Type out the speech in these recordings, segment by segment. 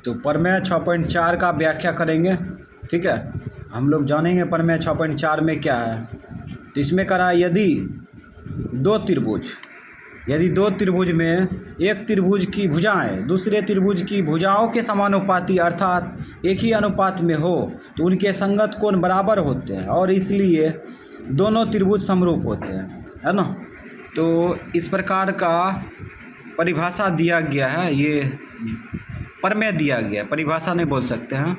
तो प्रमेय 6.4 का व्याख्या करेंगे। ठीक है, हम लोग जानेंगे प्रमेय 6.4 में क्या है। तो इसमें करा यदि दो त्रिभुज में एक त्रिभुज की भुजाएं दूसरे त्रिभुज की भुजाओं के समानुपाती अर्थात एक ही अनुपात में हो तो उनके संगत कोण बराबर होते हैं और इसलिए दोनों त्रिभुज समरूप होते हैं, है ना। तो इस प्रकार का परिभाषा दिया गया है, ये प्रमेय दिया गया है, परिभाषा नहीं बोल सकते हैं।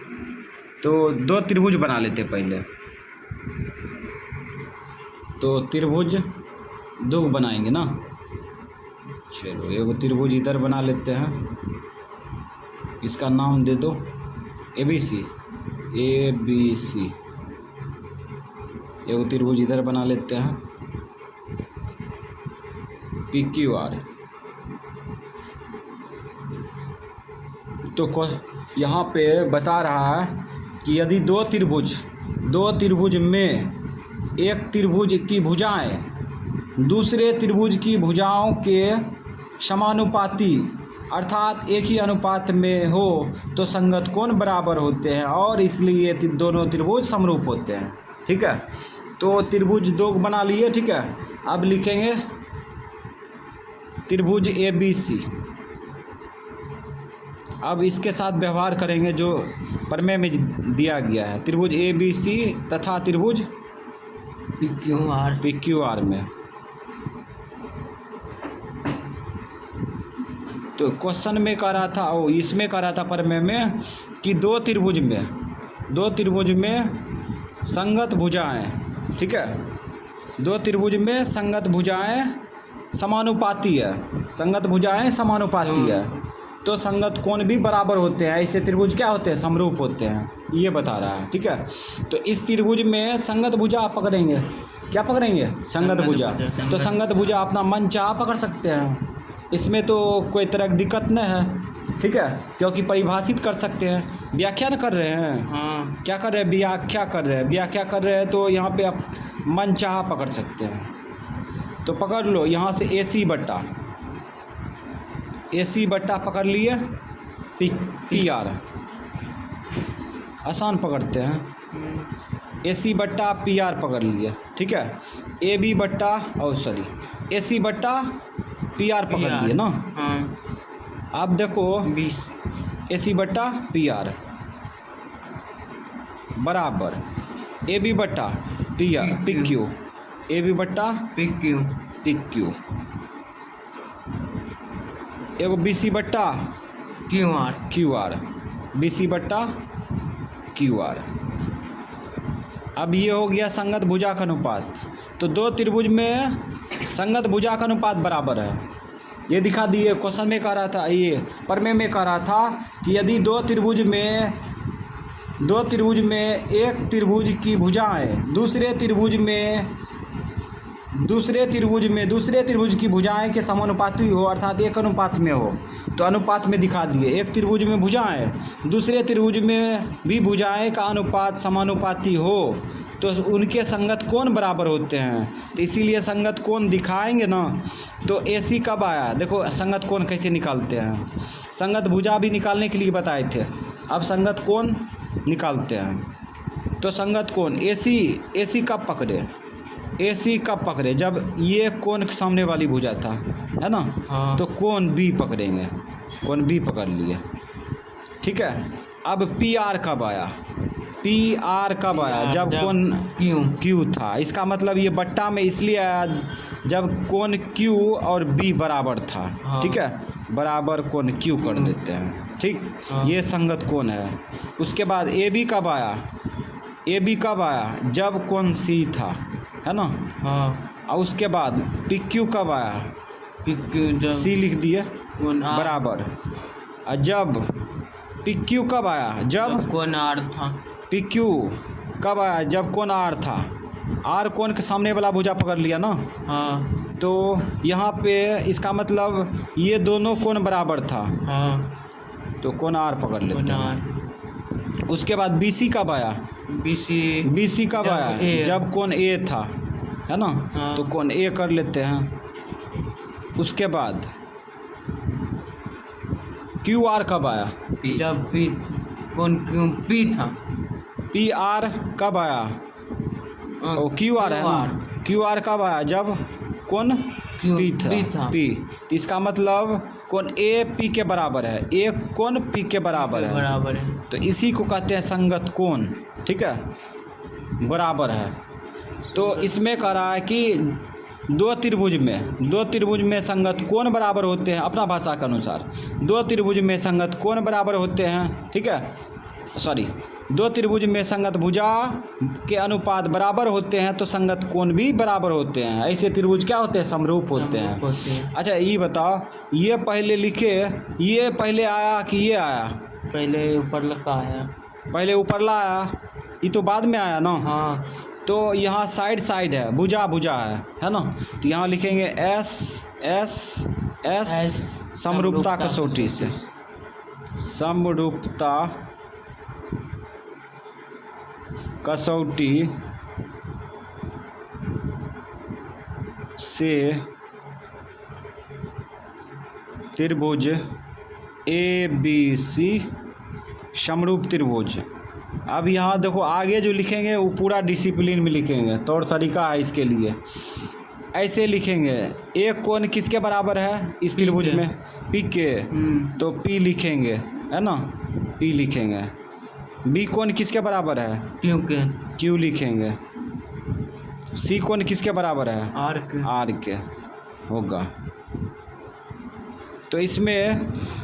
तो दो त्रिभुज बना लेते पहले। तो त्रिभुज दो बनाएंगे ना। चलो एक त्रिभुज इधर बना लेते हैं, इसका नाम दे दो ABC। एक त्रिभुज इधर बना लेते हैं PQR। तो यहाँ पे बता रहा है कि यदि दो त्रिभुज में एक त्रिभुज की भुजाएं दूसरे त्रिभुज की भुजाओं के समानुपाती अर्थात एक ही अनुपात में हो तो संगत कोण बराबर होते हैं और इसलिए दोनों त्रिभुज समरूप होते हैं। ठीक है, तो त्रिभुज दो बना लिए। ठीक है, अब लिखेंगे त्रिभुज ABC। अब इसके साथ व्यवहार करेंगे जो प्रमेय में दिया गया है, त्रिभुज ABC तथा त्रिभुज PQR में। तो क्वेश्चन में कह रहा था, इसमें कह रहा था प्रमेय में कि दो त्रिभुज में संगत भुजाएं, ठीक है, दो त्रिभुज में संगत भुजाएं समानुपाती है, तो संगत कोण भी बराबर होते हैं। ऐसे त्रिभुज क्या होते हैं, समरूप होते हैं, ये बता रहा है। ठीक है, तो इस त्रिभुज में संगत भुजा पकड़ेंगे, क्या पकड़ेंगे, संगत भुजा। तो संगत भुजा अपना मन चाह पकड़ सकते हैं, इसमें तो कोई तरह की दिक्कत नहीं है। ठीक है, क्योंकि परिभाषित कर सकते हैं, व्याख्या न कर रहे हैं। हाँ। क्या कर रहे हैं, व्याख्या कर रहे हैं, तो यहाँ पे आप मन चाह पकड़ सकते हैं। तो पकड़ लो यहाँ से AC बट्टा पकड़ लिए PR, आसान पकड़ते हैं। AC बट्टा PR पकड़ लिए। ठीक है, AC बट्टा PR पकड़ लिए ना। हाँ। अब देखो 20 AC बट्टा PR बराबर AB बट्टा PQ, AB बट्टा PQ, एगो BC बट्टा QR, BC बट्टा QR। अब ये हो गया संगत भुजा का अनुपात। तो दो त्रिभुज में संगत भुजा का अनुपात बराबर है, ये दिखा दिए। क्वेश्चन में कह रहा था, ये प्रमेय में कह रहा था कि यदि दो त्रिभुज में एक त्रिभुज की भुजाएं दूसरे त्रिभुज की भुजाएं के समानुपाती हो अर्थात एक अनुपात में हो, तो अनुपात में दिखा दिए। एक त्रिभुज में भुजाएं दूसरे त्रिभुज में भी भुजाएं का अनुपात समानुपाती हो तो उनके संगत कोण बराबर होते हैं। तो इसीलिए संगत कोण दिखाएंगे ना। तो AC कब आया, देखो संगत कोण कैसे निकालते हैं, संगत भुजा भी निकालने के लिए बताए थे, अब संगत कोण निकालते हैं। तो संगत कोण AC कब पकड़े, जब ये कोण सामने वाली भुजा था, है ना। हाँ। तो कोण B पकड़ेंगे, कोण B पकड़ लिए। ठीक है, अब PR कब आया, जब कोण Q था। इसका मतलब ये बट्टा में इसलिए आया जब कोण Q और B बराबर था। हाँ। ठीक है, बराबर कोण Q कर देते हैं। ठीक। हाँ। ये संगत कोण है। उसके बाद AB कब आया, जब कोण C था, है ना। हाँ। और उसके बाद PQ कब आया, C लिख दिए बराबर। और जब PQ कब आया, जब कोण R था, PQ कब आया, जब कोण R था, R कोण के सामने वाला भुजा पकड़ लिया ना। हाँ। तो यहाँ पे इसका मतलब ये दोनों कोण बराबर था। हाँ। तो कोण R पकड़ लेते हैं। उसके बाद BC कब आया, BC कब आया, जब कोण A था, है ना। हाँ। तो कोण A कर लेते हैं। उसके बाद क्यू आर कब आया? जब पी कौन क्यों पी था? पी आर कब आया? ओ क्यू आर है ना, क्यू आर कब आया? जब कौन पी था, पी। तो इसका मतलब कौन ए पी के बराबर है, ए कौन पी के बराबर है, तो इसी को कहते हैं संगत कोण। ठीक है, बराबर है। तो इसमें कह रहा है कि दो त्रिभुज में संगत कोण बराबर होते हैं, अपना भाषा के अनुसार दो त्रिभुज में संगत कोण बराबर होते हैं। ठीक है, सॉरी, दो त्रिभुज में संगत भुजा के अनुपात बराबर होते हैं तो संगत कोण भी बराबर होते हैं। ऐसे त्रिभुज क्या होते हैं? समरूप होते हैं। अच्छा ये बताओ, ये पहले लिखे, ये पहले आया कि ये आया? पहले ऊपर का आया। पहले ऊपरला आया, ये तो बाद में आया ना। हाँ। तो यहाँ साइड है, भुजा है ना। तो यहाँ लिखेंगे एस एस एस समरूपता कसौटी से, समरूपता कसौटी से त्रिभुज ए बी सी समरूप त्रिभुज। अब यहाँ देखो आगे जो लिखेंगे वो पूरा डिसिप्लिन में लिखेंगे, तौर तरीका है इसके लिए। ऐसे लिखेंगे, एक कोण किसके बराबर है इस त्रिभुज में? पी के, तो पी लिखेंगे, है ना, पी लिखेंगे। बी कोण किसके बराबर है? क्यू के, क्यू लिखेंगे। सी कोण किसके बराबर है? आर के, आर के होगा। तो इसमें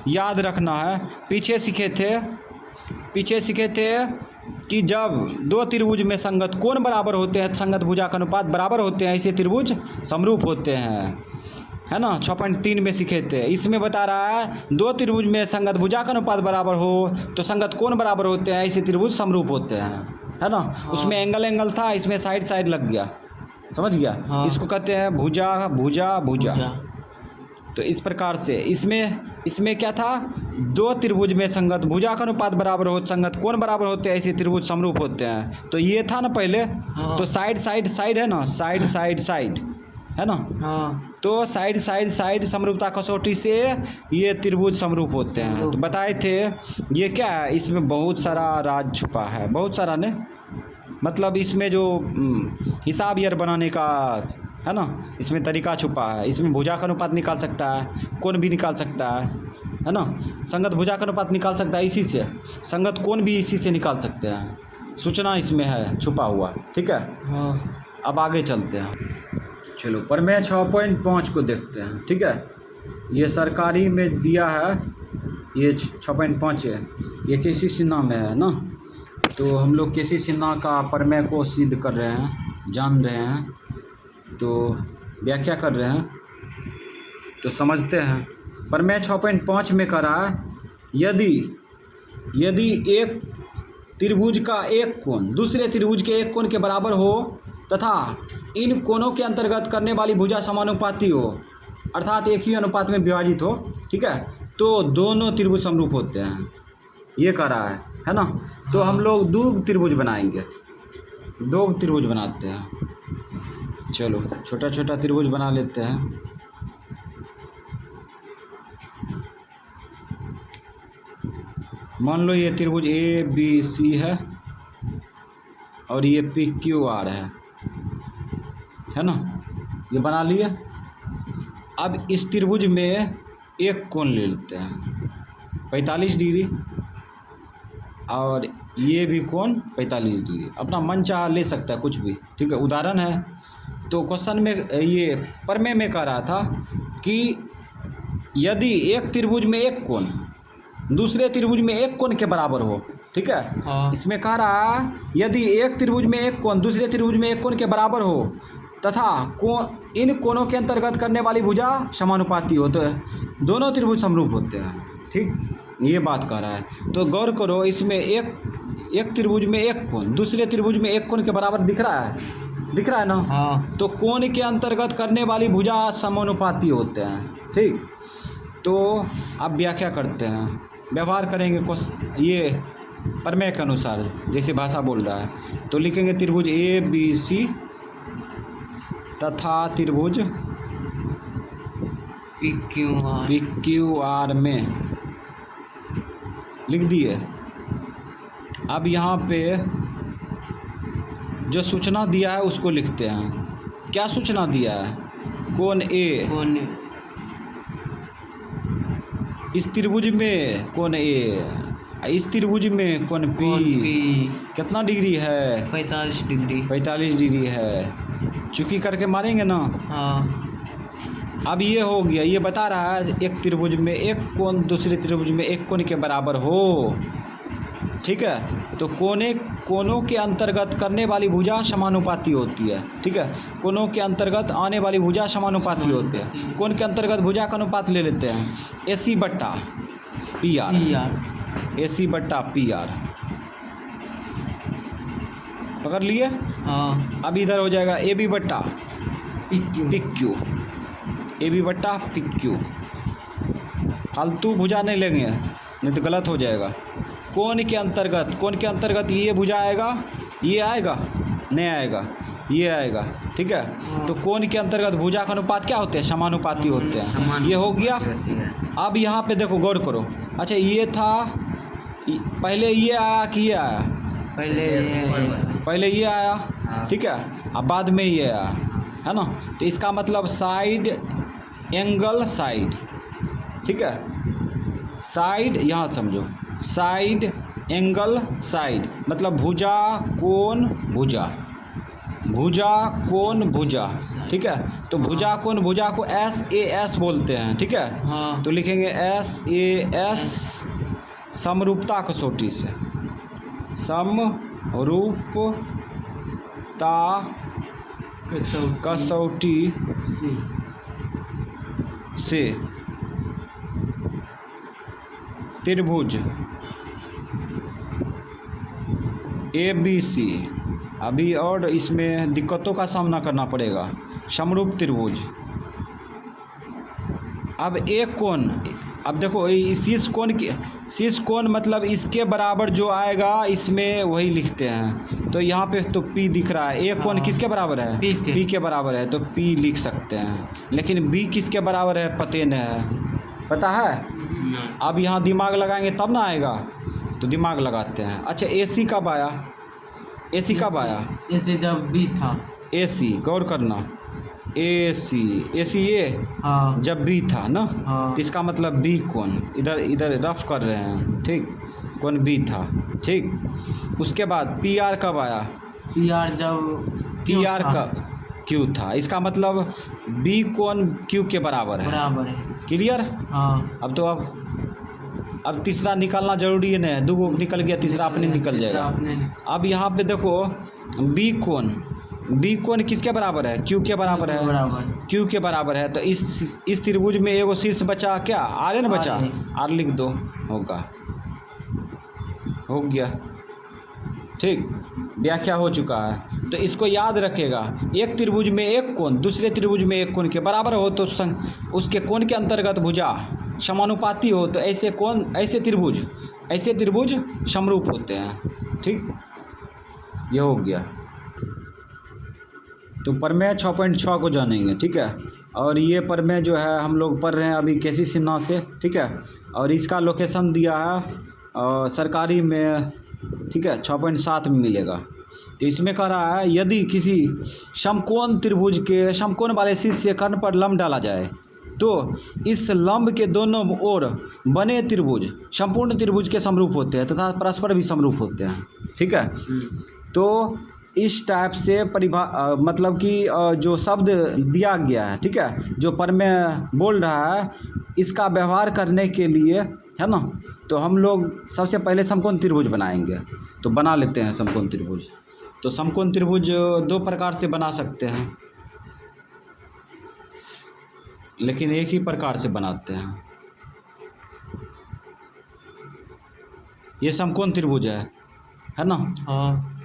याद रखना है, पीछे सीखे थे कि जब दो त्रिभुज में संगत कोण बराबर होते हैं, संगत भुजा का अनुपात बराबर होते हैं, ऐसे त्रिभुज समरूप होते हैं, है ना। 6.3 में सीखे थे। इसमें बता रहा है दो त्रिभुज में संगत भुजा का अनुपात बराबर हो तो संगत कोण बराबर होते हैं, ऐसे त्रिभुज समरूप होते हैं, है ना। हाँ। उसमें एंगल था, इसमें साइड लग गया, समझ गया। हाँ। इसको कहते हैं भुजा। तो इस प्रकार से इसमें क्या था, दो त्रिभुज में संगत भुजा का अनुपात बराबर हो, संगत कोण बराबर होते हैं, ऐसे त्रिभुज समरूप होते हैं। तो ये था ना पहले। हाँ। तो साइड है ना, साइड है ना। हाँ। तो साइड समरूपता कसौटी से ये त्रिभुज समरूप होते हैं। तो बताए थे ये क्या है, इसमें बहुत सारा राज छुपा है, बहुत सारा ने, मतलब इसमें जो हिसाब यार बनाने का है ना, इसमें तरीका छुपा है। इसमें भुजा का अनुपात निकाल सकता है, कोण भी निकाल सकता है ना। संगत भुजा का अनुपात निकाल सकता है इसी से, संगत कोण भी इसी से निकाल सकते हैं। सूचना इसमें है छुपा हुआ। ठीक है। हाँ। अब आगे चलते हैं, चलो प्रमेय 6.5 को देखते हैं। ठीक है, ये सरकारी में दिया है, ये 6.5 है, ये केसी सिन्हा में है ना। तो हम लोग केसी सिन्हा का प्रमेय को सिद्ध कर रहे हैं, जान रहे हैं, तो व्याख्या कर रहे हैं, तो समझते हैं। प्रमेय 6.5 में कह रहा है, यदि एक त्रिभुज का एक कोण दूसरे त्रिभुज के एक कोण के बराबर हो तथा इन कोणों के अंतर्गत करने वाली भुजा समानुपाती हो, अर्थात एक ही अनुपात में विभाजित हो, ठीक है, तो दोनों त्रिभुज समरूप होते हैं, ये कह रहा है ना। तो हम लोग दो त्रिभुज बनाएंगे, दो त्रिभुज बनाते हैं। चलो छोटा छोटा त्रिभुज बना लेते हैं। मान लो ये त्रिभुज ए बी सी है और ये पी क्यू आर है ना, ये बना लिए। अब इस त्रिभुज में एक कोण ले लेते हैं 45 डिग्री और ये भी कोण 45 डिग्री, अपना मन चाह ले सकता है कुछ भी, ठीक है, उदाहरण है। तो क्वेश्चन में ये प्रमेय में कह रहा था कि यदि एक त्रिभुज में एक कोण दूसरे त्रिभुज में एक कोण के बराबर हो, ठीक है। हाँ। इसमें कह रहा है यदि एक त्रिभुज में एक कोण दूसरे त्रिभुज में एक कोण के बराबर हो तथा इन कोणों के अंतर्गत करने वाली भुजा समानुपाती हो तो दोनों त्रिभुज समरूप होते हैं, ठीक, ये बात कह रहा है। तो गौर करो, इसमें एक त्रिभुज में एक कोण दूसरे त्रिभुज में एक कोण के बराबर दिख रहा है ना। हाँ। तो कोण के अंतर्गत करने वाली भुजा समानुपाती होते हैं, ठीक। तो अब व्याख्या करते हैं, व्यवहार करेंगे ये प्रमेय के अनुसार जैसे भाषा बोल रहा है। तो लिखेंगे त्रिभुज ए बी सी तथा त्रिभुज पी क्यू आर में लिख दिए। अब यहाँ पे जो सूचना दिया है उसको लिखते हैं। क्या सूचना दिया है? कोण ए, कौन इस त्रिभुज में कोण ए, इस त्रिभुज में कोण कौन पी पी कितना डिग्री है? 45 डिग्री। 45 डिग्री है। चुकी करके मारेंगे ना। हाँ अब ये हो गया, ये बता रहा है एक त्रिभुज में एक कोण दूसरे त्रिभुज में एक कोण के बराबर हो। ठीक है, तो कोणों के अंतर्गत करने वाली भुजा समानुपाती होती है। ठीक है, कोणों के अंतर्गत आने वाली भुजा समानुपाती होती है। कोण के अंतर्गत भुजा का अनुपात ले लेते हैं AC बट्टा PR, AC बट्टा PR। पकड़ लिए। हाँ अब इधर हो जाएगा AB बट्टा PQ। PQ, AB बट्टा PQ। फालतू भुजा नहीं लेंगे, नहीं तो गलत हो जाएगा। कोण के अंतर्गत ये भुजा आएगा, ये आएगा नहीं आएगा, ये आएगा। ठीक है, तो कोण के अंतर्गत भुजा का अनुपात क्या होते हैं? समानुपाती होते हैं। ये हो गया। अब यहाँ पे देखो, गौर करो। अच्छा, ये था पहले ये आया कि ये आया? पहले ये आया। ठीक है, अब बाद में ये आया, है ना। तो इसका मतलब साइड एंगल साइड। ठीक है, साइड यहाँ समझो, साइड एंगल साइड मतलब भुजा कोण भुजा, भुजा कोण भुजा। ठीक है, तो भुजा कोण भुजा को SAS बोलते हैं। ठीक है, हाँ तो लिखेंगे SAS समरूपता कसौटी से, समरूपता कसौटी से त्रिभुज ABC। अभी और इसमें दिक्कतों का सामना करना पड़ेगा। समरूप त्रिभुज। अब एक कोण, अब देखो शीर्ष कोण मतलब इसके बराबर जो आएगा इसमें वही लिखते हैं। तो यहाँ पे तो P दिख रहा है। एक कोण किसके बराबर है? P के बराबर है, तो P लिख सकते हैं। लेकिन B किसके बराबर है? पते न है, पता है। अब यहाँ दिमाग लगाएंगे तब ना आएगा, तो दिमाग लगाते हैं। अच्छा, AC कब आया? AC कब आया? AC जब B था। AC गौर करना, AC ये हाँ जब B था ना। हाँ तो इसका मतलब B कोण, इधर रफ कर रहे हैं। ठीक, कोण B था। ठीक, उसके बाद PR कब आया? PR जब PR कब? Q था। इसका मतलब B कोण Q के बराबर है। बराबर है। क्लियर? हाँ अब तो अब तीसरा निकालना जरूरी है नहीं, दो निकल गया, तीसरा अपने निकल जाएगा। अब यहाँ पे देखो, B कोण किसके बराबर है? Q के बराबर है। Q के बराबर है, तो इस त्रिभुज में एगो शीर्ष बचा क्या? R है ना बचा, R लिख दो, होगा, हो गया। ठीक, व्याख्या हो चुका है। तो इसको याद रखेगा, एक त्रिभुज में एक कोण दूसरे त्रिभुज में एक कोण के बराबर हो तो उसके कोण के अंतर्गत भुजा समानुपाती हो, तो ऐसे त्रिभुज समरूप होते हैं। ठीक, ये हो गया। तो प्रमेय 6.6 को जानेंगे। ठीक है, और ये प्रमेय जो है हम लोग पढ़ रहे हैं अभी केसी सिन्हा से। ठीक है, और इसका लोकेशन दिया है सरकारी में। ठीक है, 6.7 में मिलेगा। तो इसमें कह रहा है, यदि किसी समकोण त्रिभुज के समकोण वाले शीर्ष से कर्ण पर लंब डाला जाए तो इस लंब के दोनों ओर बने त्रिभुज संपूर्ण त्रिभुज के समरूप होते हैं तथा परस्पर भी समरूप होते हैं। ठीक है, तो इस टाइप से मतलब कि जो शब्द दिया गया है, ठीक है, जो प्रमेय बोल रहा है, इसका व्यवहार करने के लिए, है ना, तो हम लोग सबसे पहले समकोण त्रिभुज बनाएंगे। तो बना लेते हैं समकोण त्रिभुज। तो समकोण त्रिभुज दो प्रकार से बना सकते हैं, लेकिन एक ही प्रकार से बनाते हैं। ये समकोण त्रिभुज है ना। हाँ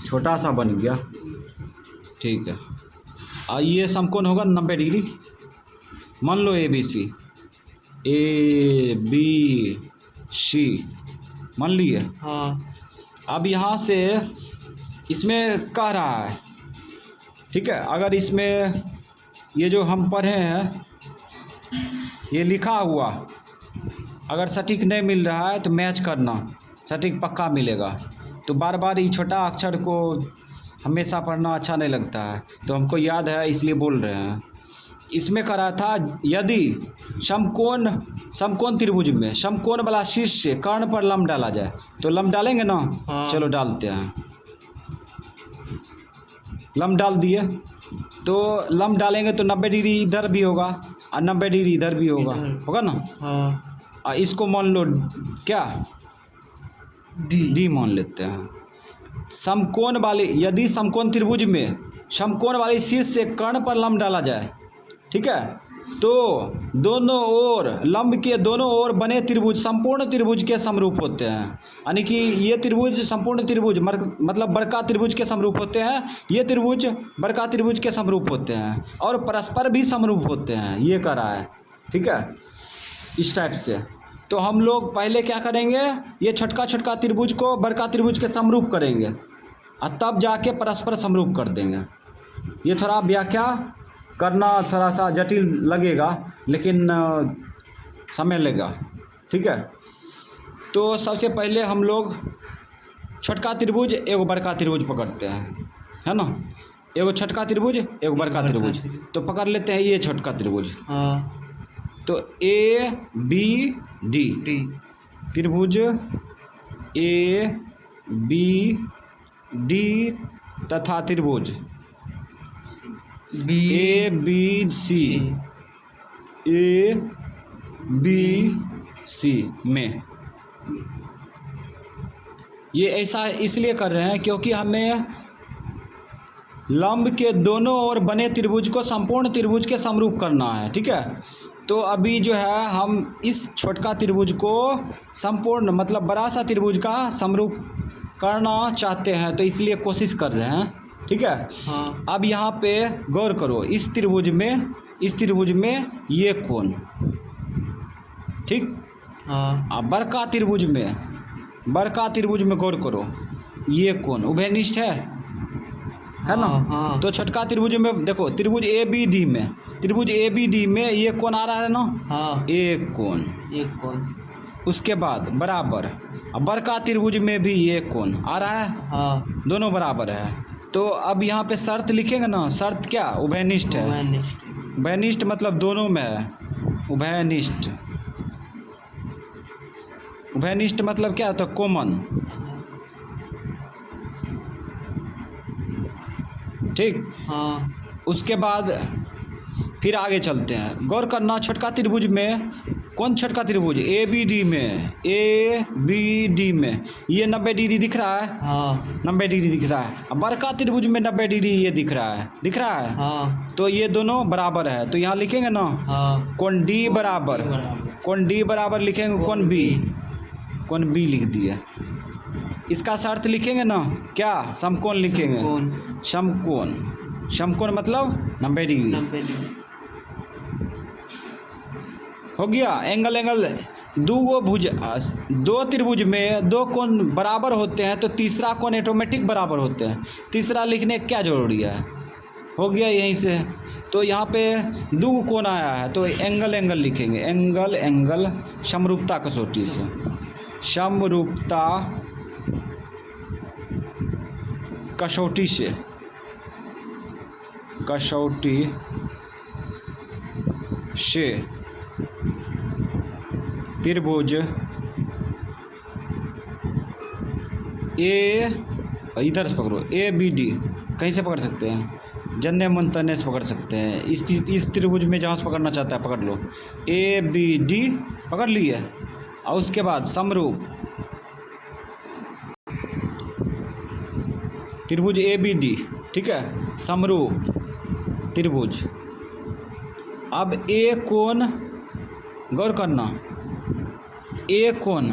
छोटा सा बन गया। ठीक है, और ये समकोण होगा 90 डिग्री। मान लो ABC मान लिए। हाँ अब यहाँ से इसमें कह रहा है, ठीक है, अगर इसमें ये जो हम पढ़े हैं ये लिखा हुआ अगर सटीक नहीं मिल रहा है तो मैच करना, सटीक पक्का मिलेगा। तो बार बार ये छोटा अक्षर को हमेशा पढ़ना अच्छा नहीं लगता है, तो हमको याद है इसलिए बोल रहे हैं। इसमें करा था यदि समकोण त्रिभुज में समकोण वाला शीर्ष से कर्ण पर लंब डाला जाए, तो लंब डालेंगे ना। हाँ। चलो डालते हैं। लंब डाल दिए, तो लंब डालेंगे तो 90 डिग्री इधर भी होगा और 90 डिग्री इधर भी होगा, होगा ना। हाँ। और इसको मान लो क्या, डी मान लेते हैं। समकोण वाले, यदि समकोण त्रिभुज में समकोण वाले शीर्ष से कर्ण पर लंब डाला जाए, ठीक है, तो दोनों ओर लंब के दोनों ओर बने त्रिभुज संपूर्ण त्रिभुज के समरूप होते हैं। यानी कि ये त्रिभुज संपूर्ण त्रिभुज मतलब बड़का त्रिभुज के समरूप होते हैं, ये त्रिभुज बड़का त्रिभुज के समरूप होते हैं और परस्पर भी समरूप होते हैं, ये कह रहा है। ठीक है, इस टाइप से। तो हम लोग पहले क्या करेंगे, ये छोटका छोटका त्रिभुज को बड़का त्रिभुज के समरूप करेंगे और तब जाके परस्पर समरूप कर देंगे। ये थोड़ा व्याख्या करना थोड़ा सा जटिल लगेगा, लेकिन समय लगेगा। ठीक है, तो सबसे पहले हम लोग छोटका त्रिभुज एगो बड़का त्रिभुज पकड़ते हैं, है ना। एगो छोटका त्रिभुज एगो बड़का त्रिभुज, तो पकड़ लेते हैं ये छोटका त्रिभुज। हाँ। तो ए बी डी त्रिभुज ए बी डी तथा त्रिभुज A B C A B C में। ये ऐसा इसलिए कर रहे हैं क्योंकि हमें लंब के दोनों ओर बने त्रिभुज को संपूर्ण त्रिभुज के समरूप करना है। ठीक है, तो अभी जो है हम इस छोटका त्रिभुज को संपूर्ण मतलब बड़ा सा त्रिभुज का समरूप करना चाहते हैं, तो इसलिए कोशिश कर रहे हैं। ठीक है। हाँ। अब यहाँ पे गौर करो, इस त्रिभुज में ये कोण, ठीक। हाँ। अब बड़का त्रिभुज में गौर करो, ये कोण उभयनिष्ठ है ना। हाँ। तो छोटका त्रिभुज में देखो, त्रिभुज ए बी डी में ये कोण आ रहा है ना। हाँ। एक कोण, उसके बाद बराबर। अब बड़का त्रिभुज में भी ये कोण आ रहा है। हाँ। दोनों बराबर है। तो अब यहाँ पे शर्त लिखेंगे ना, शर्त क्या, उभयनिष्ठ है। उभयनिष्ठ मतलब दोनों में है। उभयनिष्ठ मतलब क्या होता है, कॉमन। ठीक। हाँ। उसके बाद फिर आगे चलते हैं। गौर करना, छोटका त्रिभुज में, कौन छोटका त्रिभुज, ए बी डी में ये 90 डिग्री दिख रहा है। हाँ। 90 डिग्री दिख रहा है। अब बड़का त्रिभुज में 90 डिग्री ये दिख रहा है। हाँ। तो ये दोनों बराबर है, तो यहाँ लिखेंगे ना। हाँ। कोण डी बराबर लिखेंगे, कोण बी लिख दिए। इसका शर्त लिखेंगे ना, क्या, समकोण लिखेंगे। समकोण मतलब 90 डिग्री हो गया। एंगल दो त्रिभुज में दो कोण बराबर होते हैं, तो तीसरा कोण ऑटोमेटिक बराबर होते हैं। तीसरा लिखने क्या जरूरी है, हो गया यहीं से। तो यहाँ पे दो कोण आया है, तो एंगल लिखेंगे। एंगल समरूपता कसौटी से, समरूपता कसौटी से त्रिभुज ए, इधर से पकड़ो, ए बी डी कहीं से पकड़ सकते हैं, जन्ने मन तन्ने से पकड़ सकते हैं। इस त्रिभुज में जहाँ से पकड़ना चाहता है पकड़ लो। ए बी डी पकड़ लिए, और उसके बाद समरूप त्रिभुज ए बी डी, ठीक है, समरूप त्रिभुज। अब ए कोण, गौर करना, ए कोण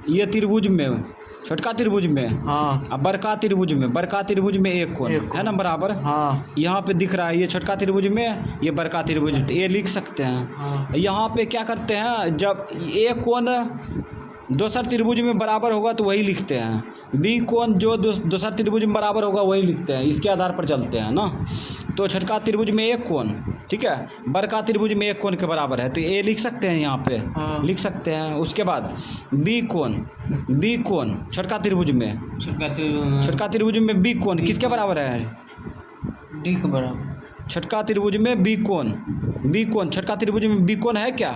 ये त्रिभुज में, छोटका त्रिभुज में। हाँ। अब बड़का त्रिभुज में एक कोण है ना, बराबर। हाँ। यहाँ पे दिख रहा है, ये छोटका त्रिभुज में, ये बड़का त्रिभुज में, ये लिख सकते हैं। हाँ। यहाँ पे क्या करते हैं, जब एक कोण दूसर त्रिभुज में बराबर होगा तो वही लिखते हैं, बी कोण जो दूसर त्रिभुज में बराबर होगा वही लिखते हैं, इसके आधार पर चलते हैं ना। तो छोटका त्रिभुज में एक कोण ठीक है। बड़का त्रिभुज में एक कोण के बराबर है, तो ए लिख सकते हैं यहाँ पे, हाँ। लिख सकते हैं। उसके बाद बी कोण छोटका त्रिभुज में, छोटका त्रिभुज में बी कोण किसके बराबर है? डी के बराबर। छोटका त्रिभुज में बी कोण छोटका त्रिभुज में बी कोण है क्या?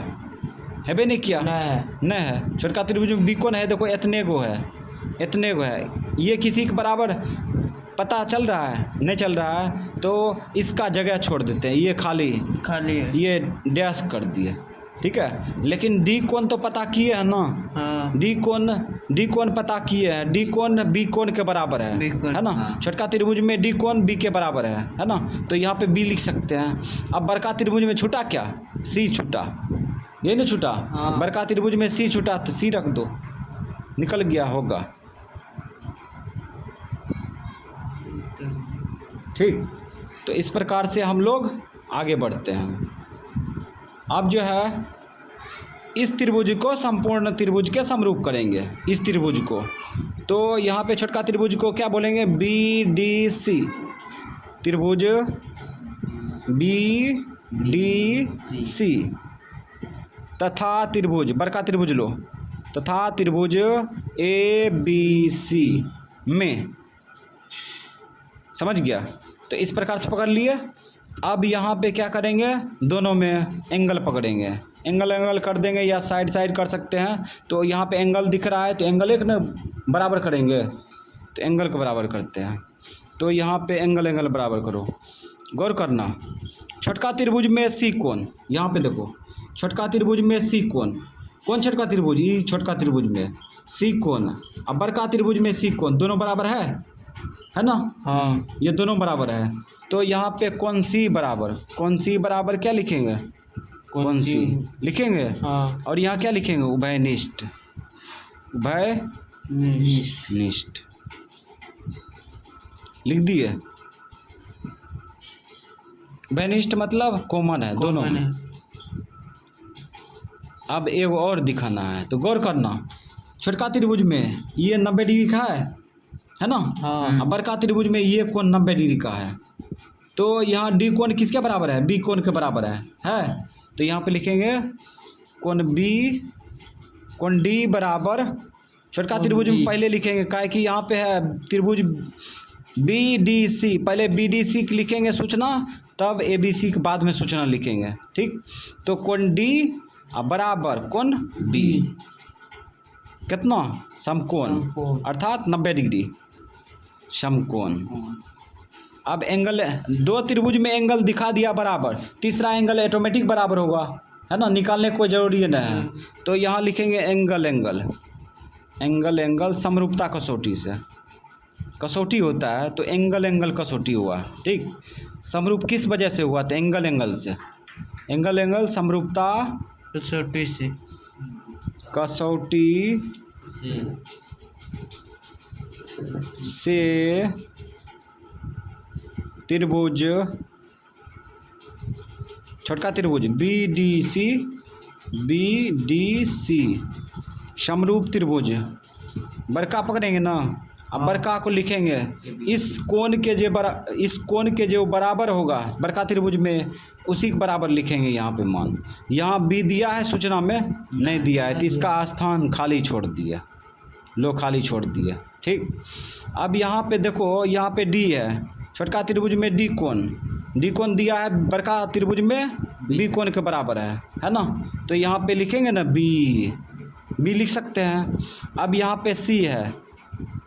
है बे नहीं किया? नहीं है। छोटका त्रिभुज में बी कोण है, देखो इतने गो है। ये किसी के बराबर पता चल रहा है? नहीं चल रहा है, तो इसका जगह छोड़ देते हैं, ये खाली है। ये डैश कर दिए, ठीक है। लेकिन डी कोण तो पता किए है ना? हाँ। डी कोण पता किए हैं। डी कोण बी कोण के बराबर है ना? हाँ। छोटका त्रिभुज में डी कोण बी के बराबर है ना? तो यहाँ पे बी लिख सकते हैं। अब बड़का त्रिभुज में छूटा क्या? सी छूटा, ये नहीं छूटा? हाँ। बड़का त्रिभुज में सी छूटा, तो सी रख दो, निकल गया होगा, ठीक। तो इस प्रकार से हम लोग आगे बढ़ते हैं। अब जो है इस त्रिभुज को संपूर्ण त्रिभुज के समरूप करेंगे, इस त्रिभुज को। तो यहाँ पे छोटका त्रिभुज को क्या बोलेंगे? बी डी सी त्रिभुज, बी डी सी तथा त्रिभुज, बड़का त्रिभुज लो, तथा त्रिभुज ए बी सी में, समझ गया? तो इस प्रकार से पकड़ लिए। अब यहाँ पे क्या करेंगे? दोनों में एंगल पकड़ेंगे, एंगल कर देंगे, या साइड कर सकते हैं। तो यहाँ पे एंगल दिख रहा है, तो एंगल एक ना बराबर करेंगे, तो एंगल को बराबर करते हैं। तो यहाँ पे एंगल बराबर करो। गौर करना, छोटका त्रिभुज में सी कोण, यहाँ पे देखो, छोटका त्रिभुज में सी कोण, कौन छोटका त्रिभुज? ये छोटका त्रिभुज में सी कोण। अब बड़का त्रिभुज में सी कोण, दोनों बराबर है ना? हाँ। ये दोनों बराबर है। तो यहाँ पे कौन सी बराबर क्या लिखेंगे? कौन सी लिखेंगे। हाँ। और यहाँ क्या लिखेंगे? उभयनिष्ठ, उभयनिष्ठ लिख दिए। उभयनिष्ठ मतलब कॉमन है दोनों में। अब एक और दिखाना है, तो गौर करना, छोटका त्रिभुज में ये 90 डिग्री का है ना? हाँ। बड़का त्रिभुज में ये कोण 90 डिग्री का है। तो यहाँ डी कोण किसके बराबर है? बी कोण के बराबर है। तो यहाँ पे लिखेंगे कोण डी बराबर, छोटका त्रिभुज में पहले लिखेंगे, काहे कि यहाँ पे है त्रिभुज बी डी सी, पहले बी डी सी लिखेंगे सूचना, तब ए बी सी के बाद में सूचना लिखेंगे, ठीक। तो कोण डी बराबर कोण बी, कितना? समकोण, अर्थात 90 डिग्री समकोण। अब एंगल, दो त्रिभुज में एंगल दिखा दिया बराबर, तीसरा एंगल ऑटोमेटिक बराबर होगा, है ना? निकालने कोई जरूरी नहीं है। तो यहाँ लिखेंगे एंगल समरूपता कसौटी से, कसौटी होता है तो एंगल कसौटी हुआ, ठीक। समरूप किस वजह से हुआ? तो एंगल से, एंगल समरूपता कसौटी से त्रिभुज, छोटका त्रिभुज बी डी सी समरूप त्रिभुज, बड़का पकड़ेंगे ना। अब बड़का को लिखेंगे इस कोण के जो बराबर होगा बड़का त्रिभुज में, उसी के बराबर लिखेंगे। यहाँ पे मान, यहाँ बी दिया है सूचना में, नहीं दिया है, तो इसका स्थान खाली छोड़ दिया, खाली छोड़ दिया, ठीक। अब यहाँ पे देखो, यहाँ पे डी है, छोटका त्रिभुज में डी कोण दिया है, बड़का त्रिभुज में बी कोण के बराबर है ना? तो यहाँ पे लिखेंगे ना बी लिख सकते हैं। अब यहाँ पे सी है,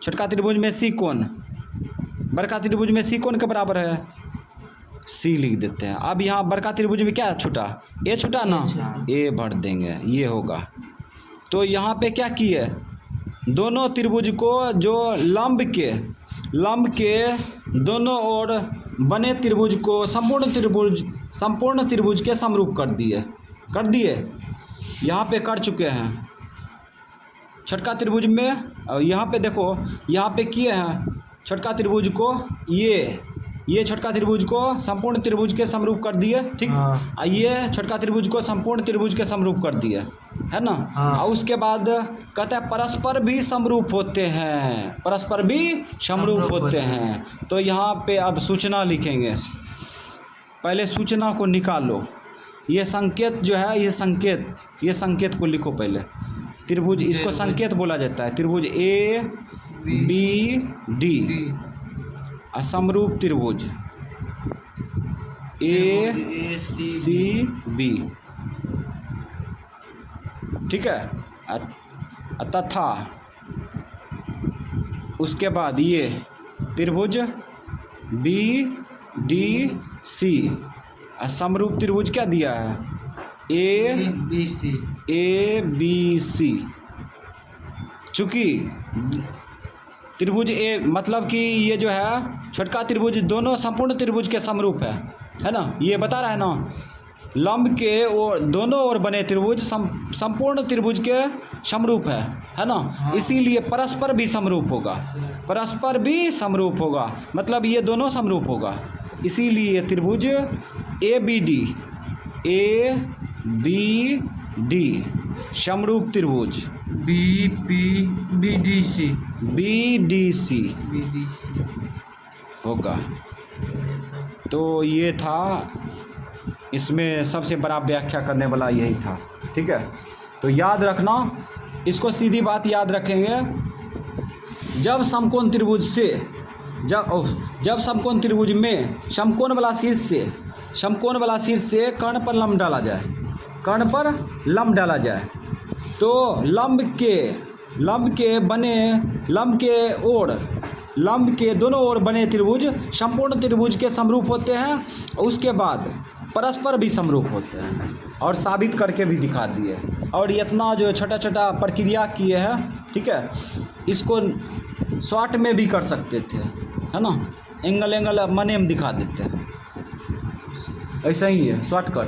छोटका त्रिभुज में सी कोण, बड़का त्रिभुज में सी कोण के बराबर है, सी लिख देते हैं। अब यहाँ बड़का त्रिभुज में क्या छूटा? ए छूटा ना, ए भर देंगे, ये होगा। तो यहाँ पे क्या किए? दोनों त्रिभुज को जो लंब के दोनों ओर बने त्रिभुज को संपूर्ण त्रिभुज के समरूप कर दिए। यहाँ पे कर चुके हैं छोटका त्रिभुज में। और यहाँ पे देखो, यहाँ पे किए हैं छोटका त्रिभुज को, ये छोटका त्रिभुज को संपूर्ण त्रिभुज के समरूप कर दिए, ठीक। हाँ। ये छोटका त्रिभुज को संपूर्ण त्रिभुज के समरूप कर दिए, है ना? हाँ। और उसके बाद कहते हैं परस्पर भी समरूप होते हैं, तो यहाँ पे अब सूचना लिखेंगे, पहले सूचना को निकालो। ये संकेत जो है, ये संकेत को लिखो पहले। त्रिभुज, इसको संकेत बोला जाता है। त्रिभुज ए बी डी, असमरूप त्रिभुज ए सी बी, ठीक है। तथा उसके बाद ये त्रिभुज बी डी सी, असमरूप त्रिभुज क्या दिया है, ए बी सी। चूँकि त्रिभुज ए मतलब कि ये जो है छोटका त्रिभुज दोनों संपूर्ण त्रिभुज के समरूप है ना। ये बता रहा है ना, लंब के और दोनों ओर बने त्रिभुज संपूर्ण त्रिभुज के समरूप है ना। हाँ। इसीलिए परस्पर भी समरूप होगा, परस्पर भी समरूप होगा, मतलब ये दोनों समरूप होगा। इसीलिए त्रिभुज ए बी डी समरूप त्रिभुज बी डी सी होगा। तो ये था, इसमें सबसे बड़ा व्याख्या करने वाला यही था, ठीक है। तो याद रखना, इसको सीधी बात याद रखेंगे। जब समकोण त्रिभुज से जब समकोण त्रिभुज में समकोण वाला शीर्ष से कर्ण पर लंब डाला जाए, तो लंब के दोनों ओर बने त्रिभुज संपूर्ण त्रिभुज के समरूप होते हैं। उसके बाद परस्पर भी समरूप होते हैं, और साबित करके भी दिखा दिए। और इतना जो छोटा छोटा प्रक्रिया किए हैं, ठीक है। इसको शॉर्ट में भी कर सकते थे, है ना, एंगल मने में दिखा देते हैं। ऐसा ही है शॉर्टकट।